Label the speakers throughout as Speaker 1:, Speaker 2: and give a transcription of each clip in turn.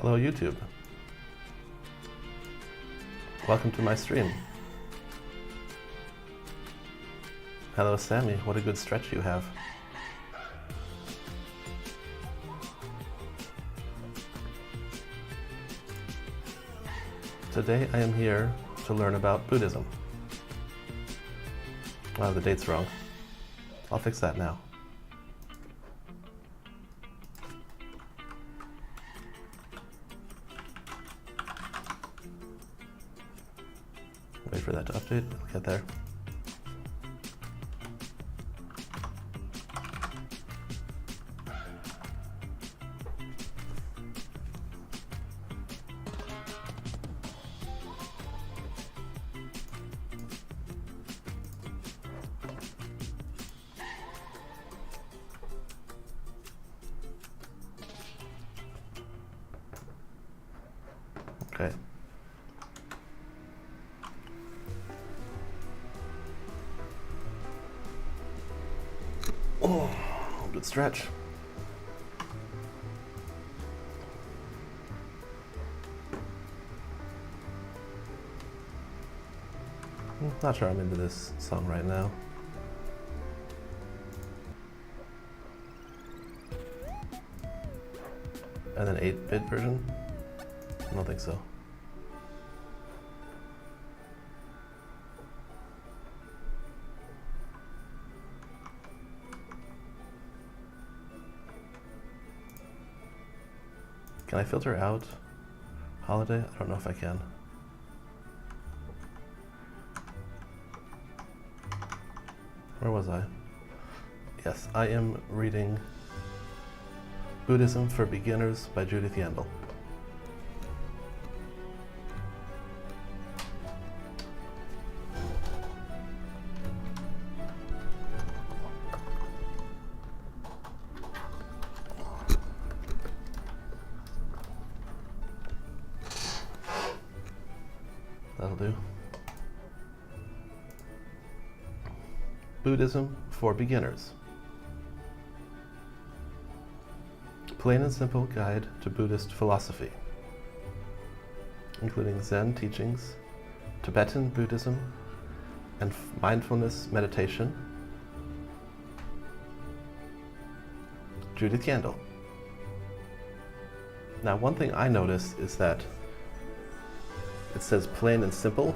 Speaker 1: Hello YouTube. Welcome to my stream. Hello Sammy, what a good stretch you have. Today I am here to learn about Buddhism. Wow, the date's wrong. I'll fix that now. Wait for that to update. We'll get there. Okay. Oh, good stretch. Not sure I'm into this song right now. And an 8-bit version? I don't think so. Can I filter out holiday? I don't know if I can. Where was I? Yes, I am reading Buddhism for Beginners by Judith Yandel. That'll do. Buddhism for Beginners. Plain and simple guide to Buddhist philosophy, including Zen teachings, Tibetan Buddhism, and mindfulness meditation. Judith Yandel. Now, one thing I noticed is that it says plain and simple,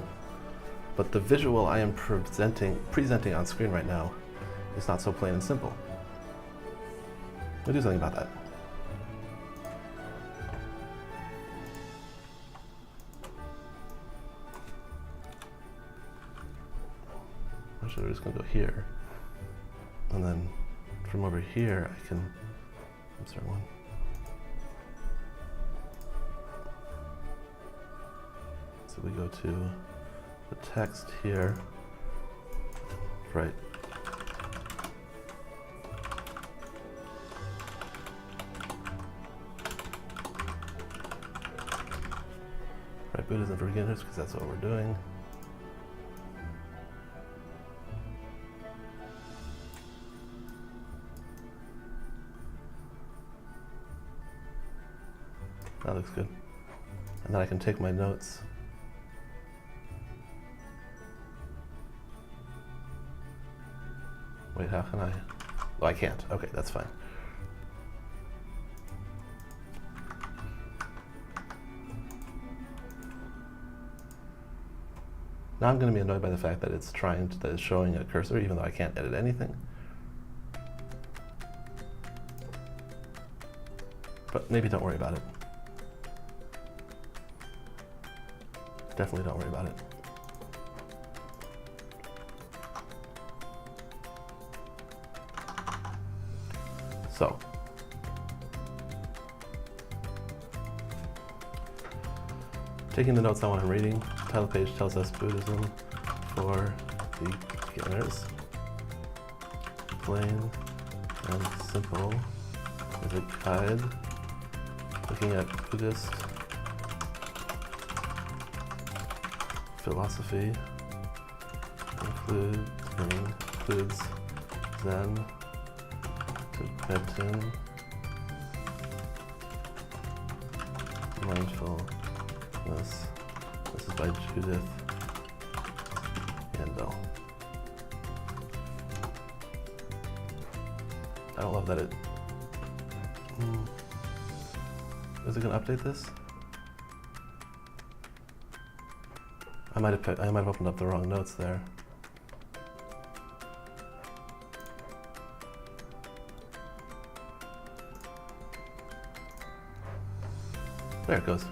Speaker 1: but the visual I am presenting on screen right now is not so plain and simple. We'll do something about that. Actually, we're just going to go here, and then from over here I can insert one. So we go to the text here, right. Right, Buddhism for Beginners, because that's what we're doing. That looks good. And then I can take my notes. Wait, how can I? Oh, I can't. Okay, that's fine. Now I'm going to be annoyed by the fact that it's showing a cursor, even though I can't edit anything. But maybe don't worry about it. Definitely don't worry about it. So, taking the notes on what I'm reading, the title page tells us Buddhism for Beginners. Plain and simple is a guide looking at Buddhist philosophy, includes Zen, Tibetan Mindfulness. This is by Judith Yandel. I don't love that it... Is it going to update this? I might have opened up the wrong notes there. There it goes.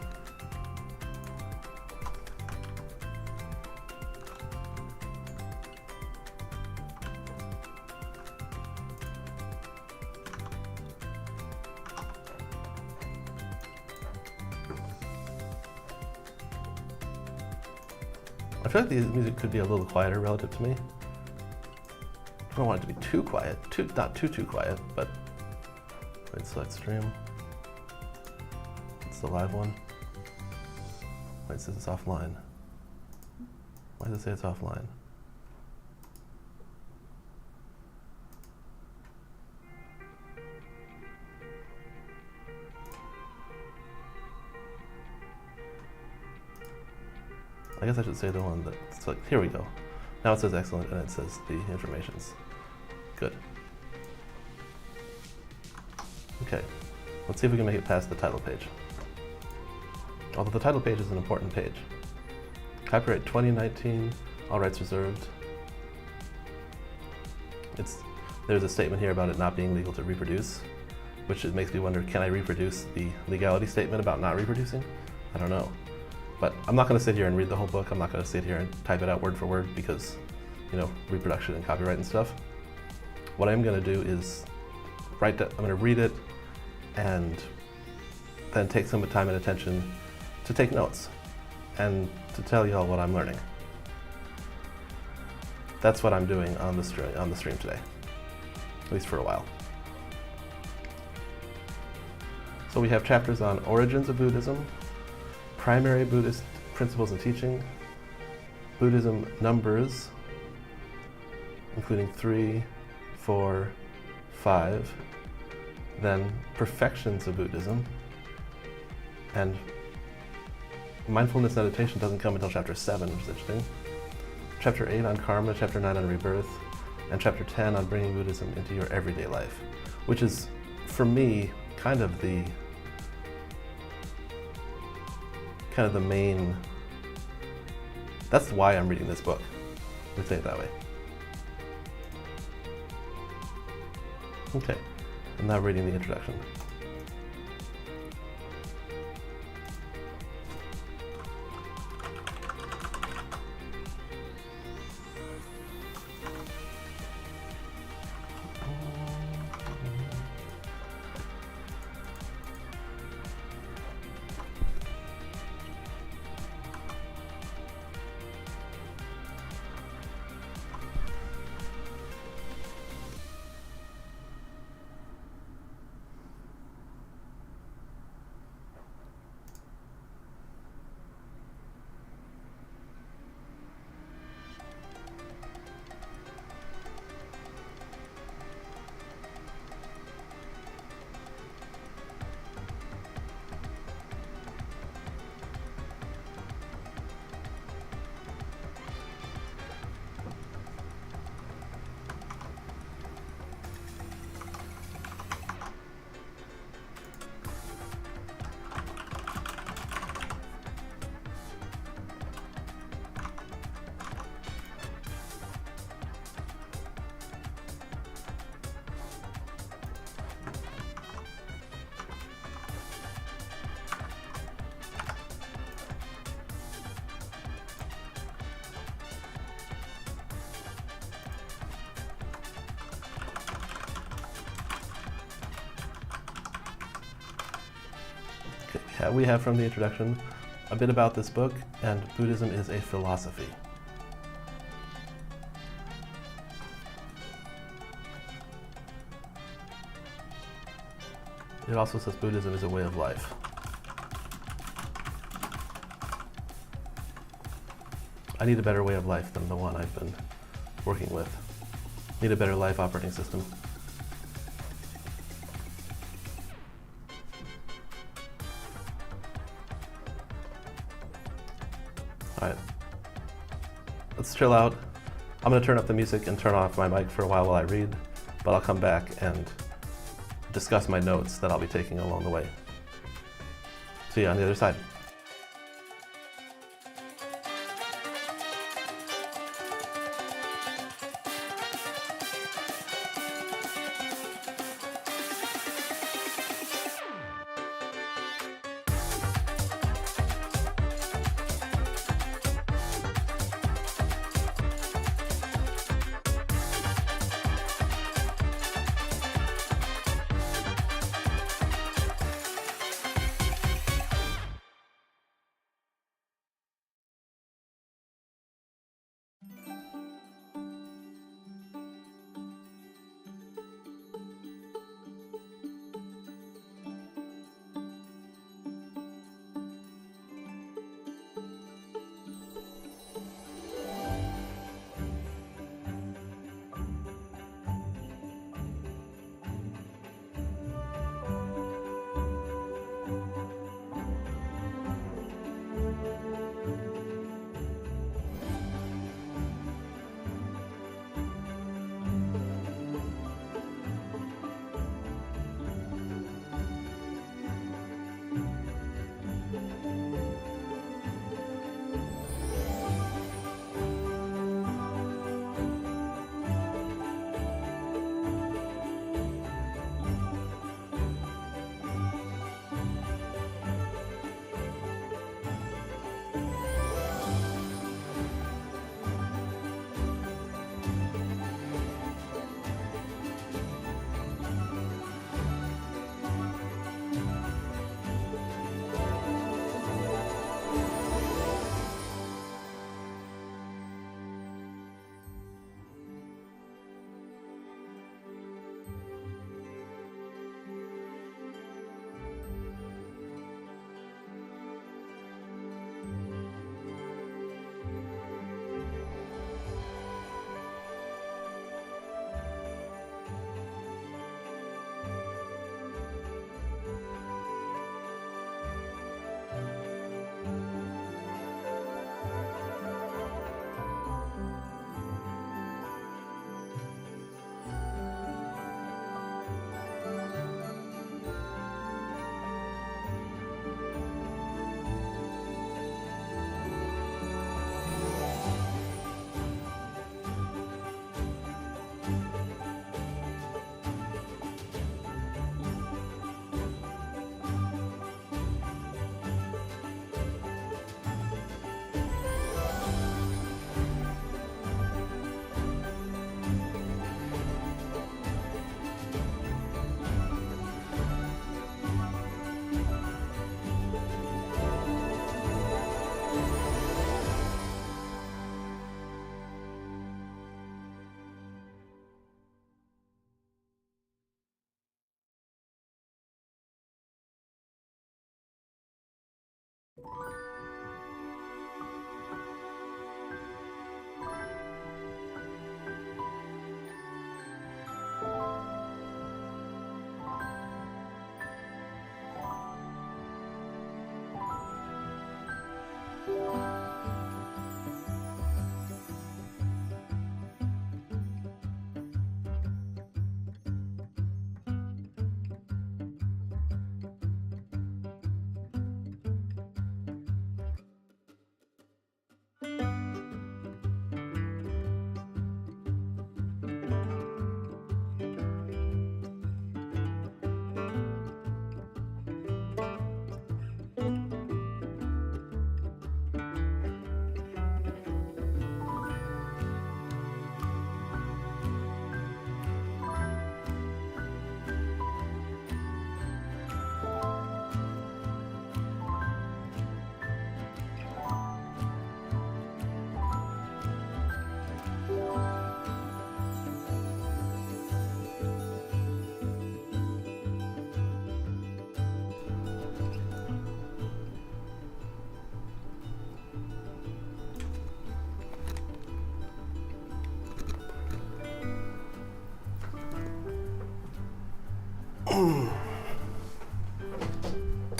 Speaker 1: I feel like the music could be a little quieter relative to me. I don't want it to be too quiet, not too quiet, but wait, select stream. It's the live one. Wait, it says it's offline. Why does it say it's offline? I guess I should say the one that's like, here we go. Now it says excellent and it says the information's good. Okay, let's see if we can make it past the title page. Although the title page is an important page. Copyright 2019, all rights reserved. There's a statement here about it not being legal to reproduce, which makes me wonder, can I reproduce the legality statement about not reproducing? I don't know. But I'm not going to sit here and read the whole book. I'm not going to sit here and type it out word for word because, you know, reproduction and copyright and stuff. What I'm going to do is I'm going to read it and then take some time and attention to take notes and to tell you all what I'm learning. That's what I'm doing on the stream today, at least for a while. So we have chapters on origins of Buddhism, primary Buddhist principles and teaching, Buddhism numbers, including 3, 4, 5, then perfections of Buddhism, and mindfulness meditation doesn't come until chapter 7, which is interesting. Chapter 8 on karma, chapter 9 on rebirth, and chapter 10 on bringing Buddhism into your everyday life, which is, for me, kind of the main, that's why I'm reading this book. Let's say it that way. Okay, I'm now reading the introduction. We have from the introduction a bit about this book, and Buddhism is a philosophy. It also says Buddhism is a way of life. I need a better way of life than the one I've been working with. Need a better life operating system. All right, let's chill out. I'm gonna turn up the music and turn off my mic for a while I read, but I'll come back and discuss my notes that I'll be taking along the way. See you on the other side.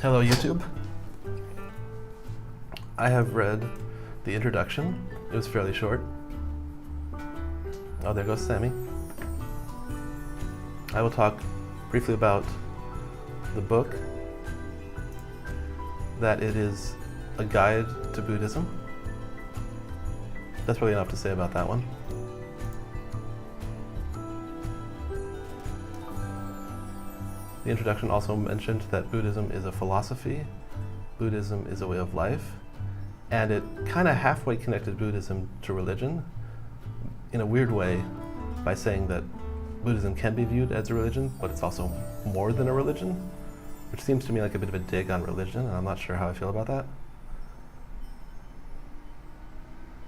Speaker 1: Hello, YouTube. I have read the the introduction. It was fairly short. Oh, there goes Sammy. I will talk briefly about the book, that it is a guide to Buddhism. That's really enough to say about that one. The introduction also mentioned that Buddhism is a philosophy, Buddhism is a way of life, and it kind of halfway connected Buddhism to religion in a weird way by saying that Buddhism can be viewed as a religion, but it's also more than a religion, which seems to me like a bit of a dig on religion, and I'm not sure how I feel about that.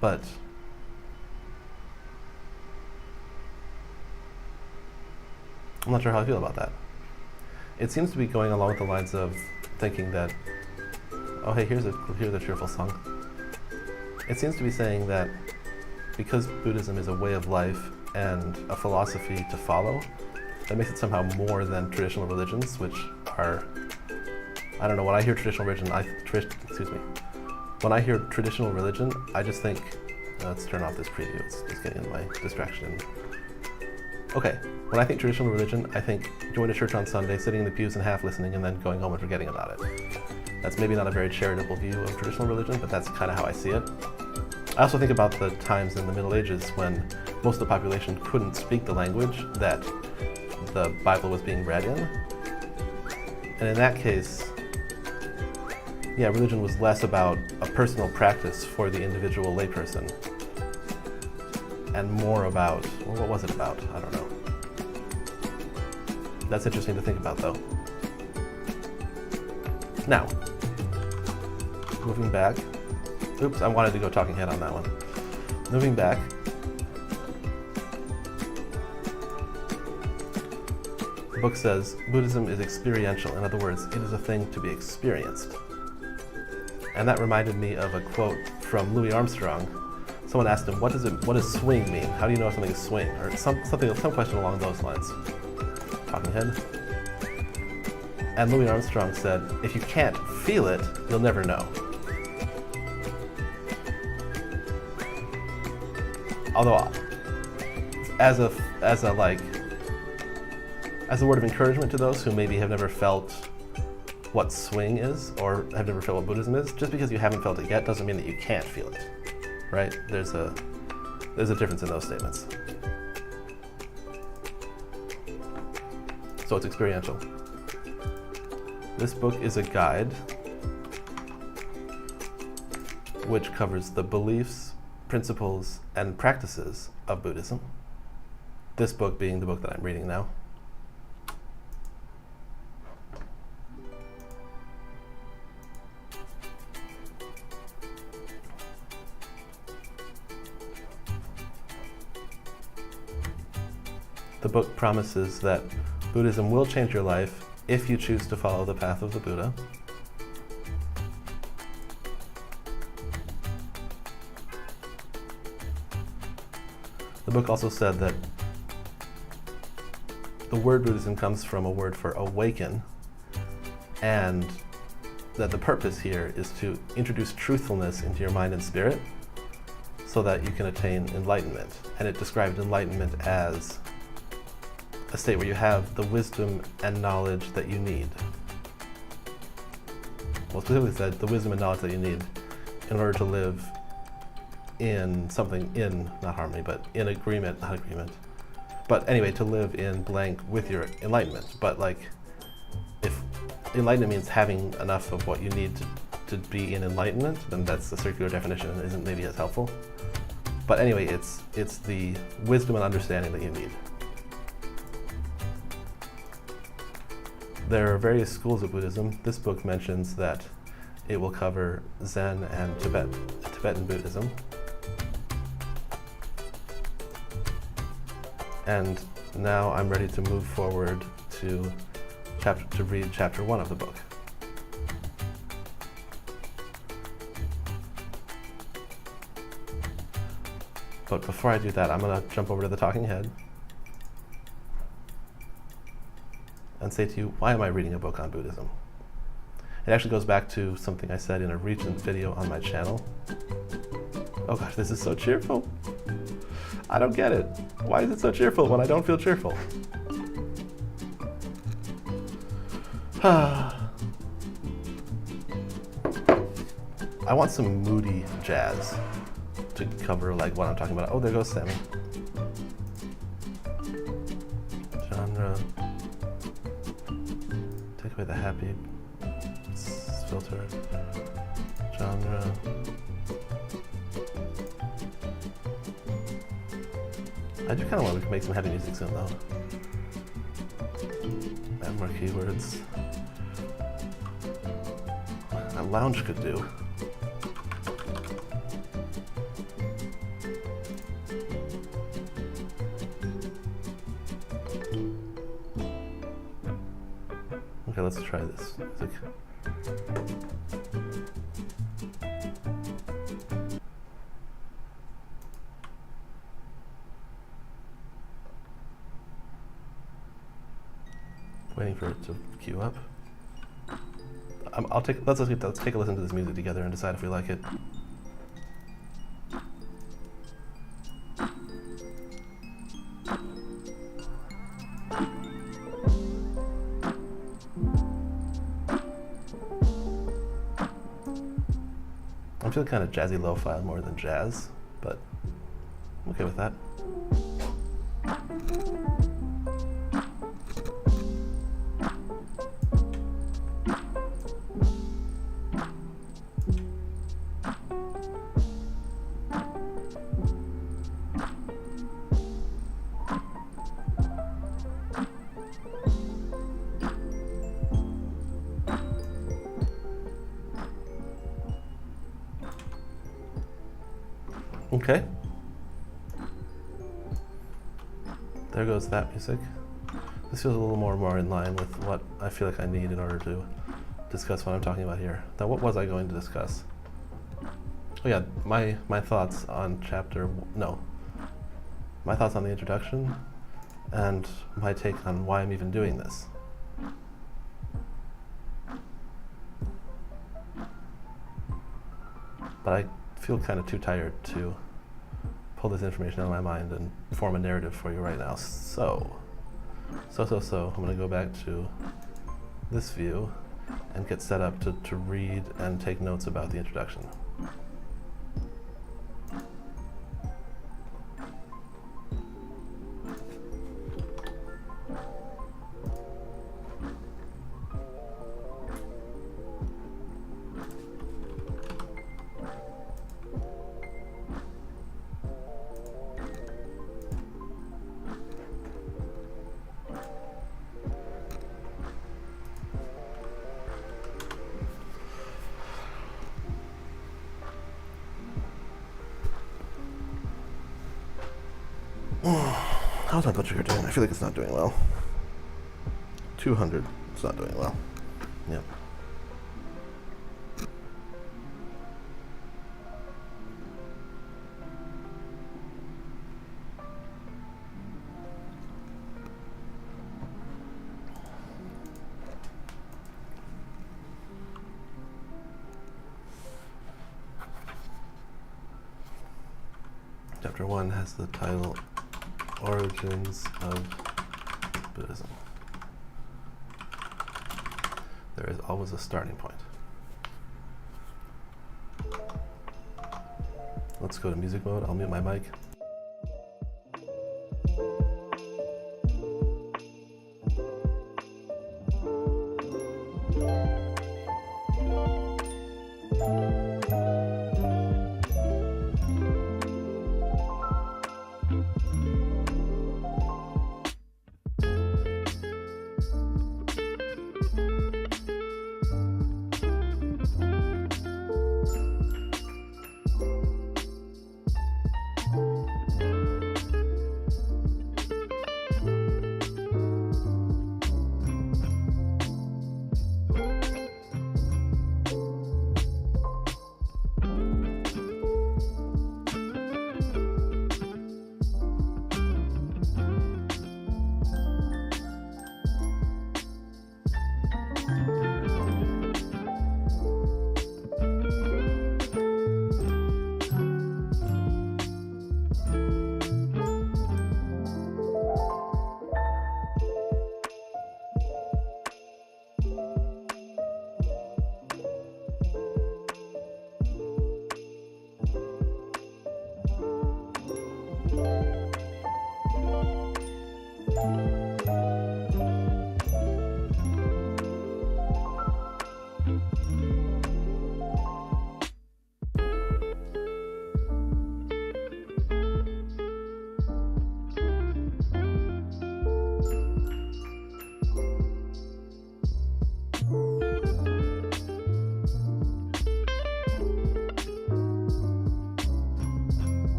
Speaker 1: But I'm not sure how I feel about that. It seems to be going along with the lines of thinking that, oh hey, here's a cheerful song. It seems to be saying that because Buddhism is a way of life and a philosophy to follow, that makes it somehow more than traditional religions, which are, I don't know, when I hear traditional religion, when I hear traditional religion, I just think, let's turn off this preview, it's getting in my distraction. Okay, when I think traditional religion, I think going to church on Sunday, sitting in the pews and half listening, and then going home and forgetting about it. That's maybe not a very charitable view of traditional religion, but that's kind of how I see it. I also think about the times in the Middle Ages when most of the population couldn't speak the language that the Bible was being read in. And in that case, yeah, religion was less about a personal practice for the individual layperson and more about, well, what was it about? I don't know. That's interesting to think about, though. Now, moving back. Oops, I wanted to go talking head on that one. Moving back. The book says Buddhism is experiential. In other words, it is a thing to be experienced. And that reminded me of a quote from Louis Armstrong. Someone asked him, what does swing mean? How do you know if something is swing? Or some question along those lines. Talking head. And Louis Armstrong said, if you can't feel it, you'll never know. Although, as a word of encouragement to those who maybe have never felt what swing is or have never felt what Buddhism is, just because you haven't felt it yet doesn't mean that you can't feel it, right? There's a difference in those statements. So it's experiential. This book is a guide which covers the beliefs, principles, and practices of Buddhism. This book being the book that I'm reading now. The book promises that Buddhism will change your life if you choose to follow the path of the Buddha. The book also said that the word Buddhism comes from a word for awaken, and that the purpose here is to introduce truthfulness into your mind and spirit so that you can attain enlightenment. And it described enlightenment as a state where you have the wisdom and knowledge that you need. Well, specifically said, the wisdom and knowledge that you need in order to live in something, not harmony, but in agreement, not agreement. But anyway, to live in blank with your enlightenment. But like, if enlightenment means having enough of what you need to be in enlightenment, then that's a circular definition and isn't maybe as helpful. But anyway, it's the wisdom and understanding that you need. There are various schools of Buddhism. This book mentions that it will cover Zen and Tibetan Buddhism. And now I'm ready to move forward to read chapter 1 of the book. But before I do that, I'm going to jump over to the talking head and say to you, why am I reading a book on Buddhism? It actually goes back to something I said in a recent video on my channel. Oh gosh, this is so cheerful. I don't get it. Why is it so cheerful when I don't feel cheerful? I want some moody jazz to cover like what I'm talking about. Oh, there goes Sammy. Genre. Take away the happy filter. Genre. I do kind of want to make some heavy music soon though. Add more keywords. A lounge could do. Okay, let's try this music. Waiting for it to queue up. Let's take a listen to this music together and decide if we like it. I'm feeling kind of jazzy lo-fi more than jazz, but I'm okay with that. Okay. There goes that music. This feels a little more in line with what I feel like I need in order to discuss what I'm talking about here. Now, what was I going to discuss? Oh yeah, my thoughts on my thoughts on the introduction and my take on why I'm even doing this. But I feel kind of too tired to pull this information out of my mind and form a narrative for you right now. So I'm gonna go back to this view and get set up to read and take notes about the introduction. How's my blood sugar doing? I feel like it's not doing well. 200. It's not doing well. Yep. Chapter 1 has the title Origins of Buddhism. There is always a starting point. Let's go to music mode. I'll mute my mic.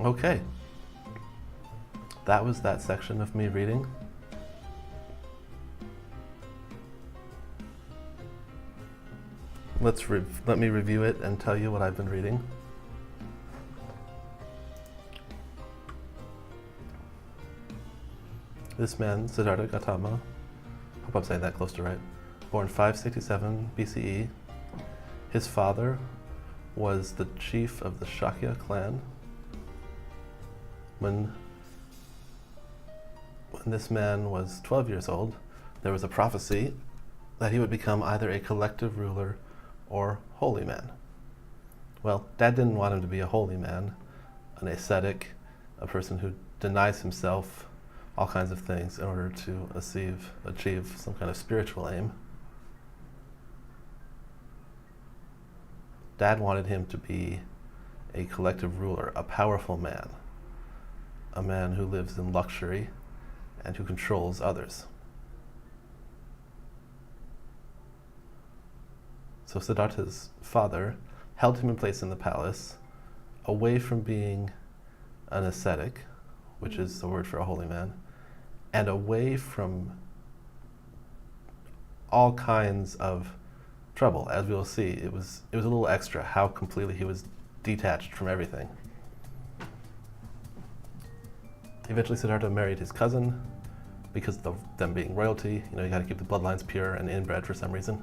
Speaker 1: Okay. That was that section of me reading. Let me review it and tell you what I've been reading. This man, Siddhartha Gautama, hope I'm saying that close to right, born 567 BCE. His father was the chief of the Shakya clan. When this man was 12 years old, there was a prophecy that he would become either a collective ruler or holy man. Well, Dad didn't want him to be a holy man, an ascetic, a person who denies himself all kinds of things in order to achieve some kind of spiritual aim. Dad wanted him to be a collective ruler, a powerful man, a man who lives in luxury and who controls others. So Siddhartha's father held him in place in the palace, away from being an ascetic, which is the word for a holy man, and away from all kinds of trouble. As we will see, it was a little extra how completely he was detached from everything. Eventually Siddhartha married his cousin because of them being royalty. You got to keep the bloodlines pure and inbred for some reason.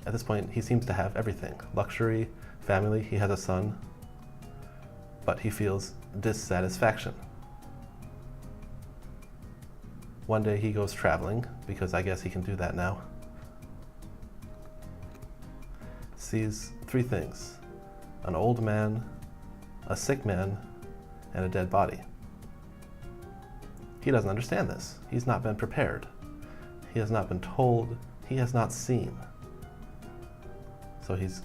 Speaker 1: At this point, he seems to have everything. Luxury, family, he has a son, but he feels dissatisfaction. One day he goes traveling, because I guess he can do that now. Sees three things: an old man, a sick man, and a dead body. He doesn't understand this. He's not been prepared. He has not been told. He has not seen. So he's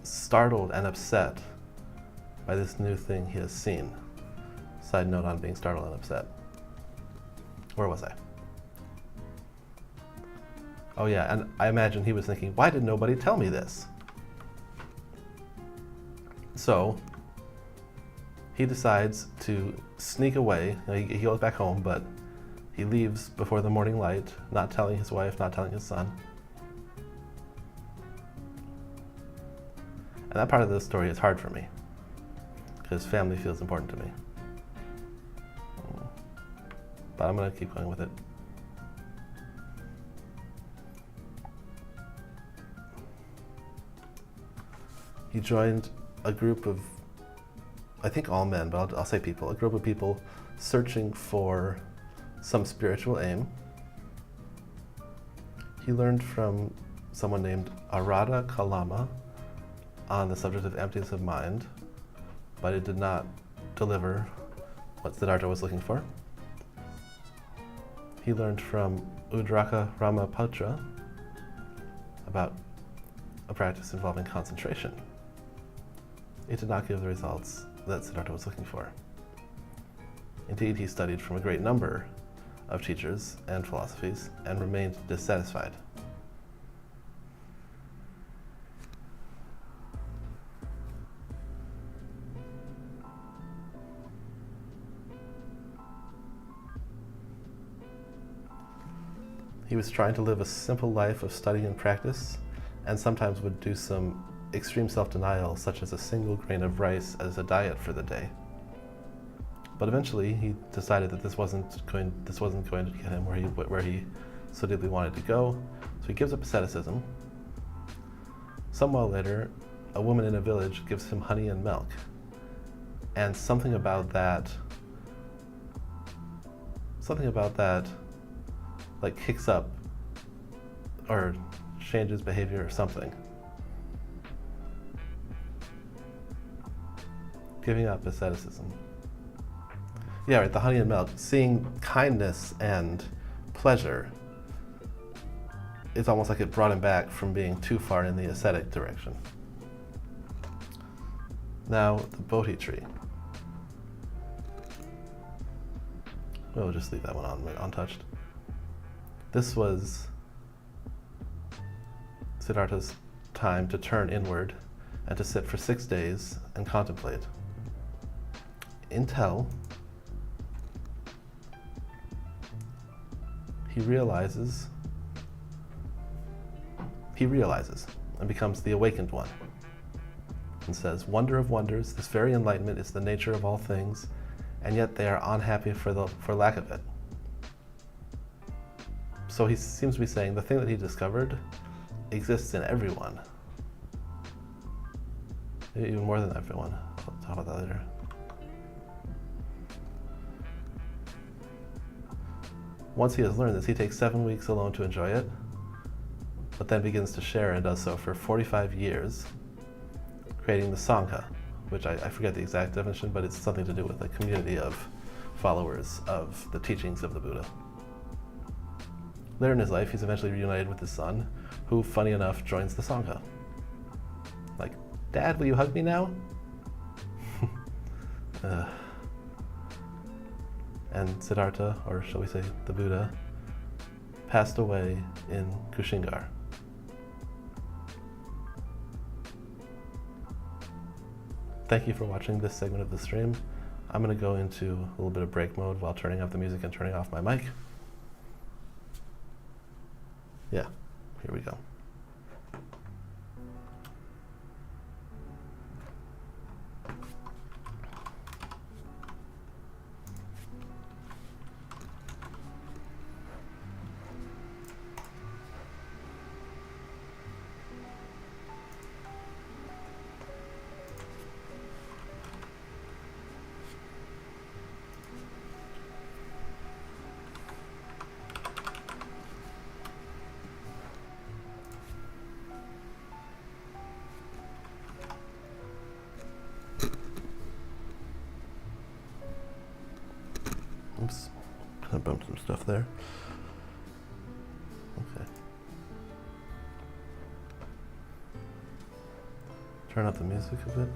Speaker 1: startled and upset by this new thing he has seen. Side note on being startled and upset. Where was I? Oh yeah, and I imagine he was thinking, why did nobody tell me this? So he decides to sneak away. He goes back home, but he leaves before the morning light, not telling his wife, not telling his son. And that part of the story is hard for me, because family feels important to me. But I'm going to keep going with it. He joined a group of, I think all men, but I'll say people, a group of people searching for some spiritual aim. He learned from someone named Arada Kalama on the subject of emptiness of mind, but it did not deliver what Siddhartha was looking for. He learned from Udraka Ramapatra about a practice involving concentration. It did not give the results that Siddhartha was looking for. Indeed, he studied from a great number of teachers and philosophies and remained dissatisfied. He was trying to live a simple life of study and practice, and sometimes would do some extreme self-denial, such as a single grain of rice as a diet for the day. But eventually, he decided that this wasn't going to get him where he so deeply wanted to go. So he gives up asceticism. Some while later, a woman in a village gives him honey and milk, and something about that like kicks up or changes behavior or something. Giving up asceticism. Yeah, right, the honey and milk. Seeing kindness and pleasure, it's almost like it brought him back from being too far in the ascetic direction. Now, the Bodhi tree. We'll just leave that one untouched. This was Siddhartha's time to turn inward and to sit for 6 days and contemplate. until he realizes and becomes the awakened one, and says, "Wonder of wonders, this very enlightenment is the nature of all things, and yet they are unhappy for lack of it." So he seems to be saying the thing that he discovered exists in everyone. Maybe even more than everyone. I'll talk about that later. Once he has learned this, he takes 7 weeks alone to enjoy it, but then begins to share and does so for 45 years, creating the Sangha, which I forget the exact definition, but it's something to do with a community of followers of the teachings of the Buddha. Later in his life, he's eventually reunited with his son, who, funny enough, joins the Sangha. Like, "Dad, will you hug me now?" And Siddhartha, or shall we say the Buddha, passed away in Kushingar. Thank you for watching this segment of the stream. I'm going to go into a little bit of break mode while turning up the music and turning off my mic. Yeah, here we go. Oops, I bumped some stuff there. Okay. Turn up the music a bit.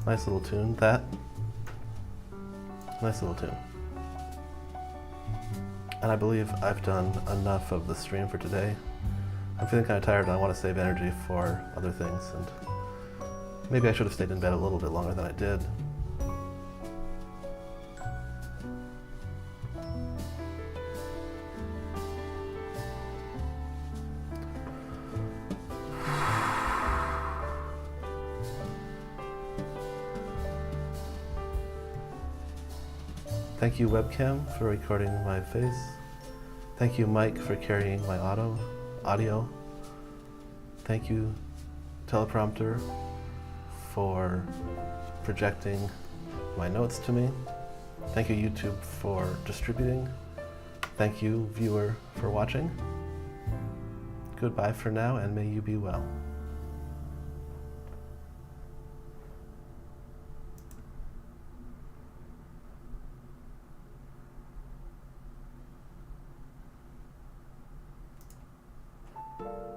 Speaker 1: Nice little tune, that. Nice little tune. And I believe I've done enough of the stream for today. I'm feeling kind of tired and I want to save energy for other things, and maybe I should have stayed in bed a little bit longer than I did. Thank you, webcam, for recording my face. Thank you, mic, for carrying my audio. Thank you, teleprompter, for projecting my notes to me. Thank you, YouTube, for distributing. Thank you, viewer, for watching. Goodbye for now, and may you be well.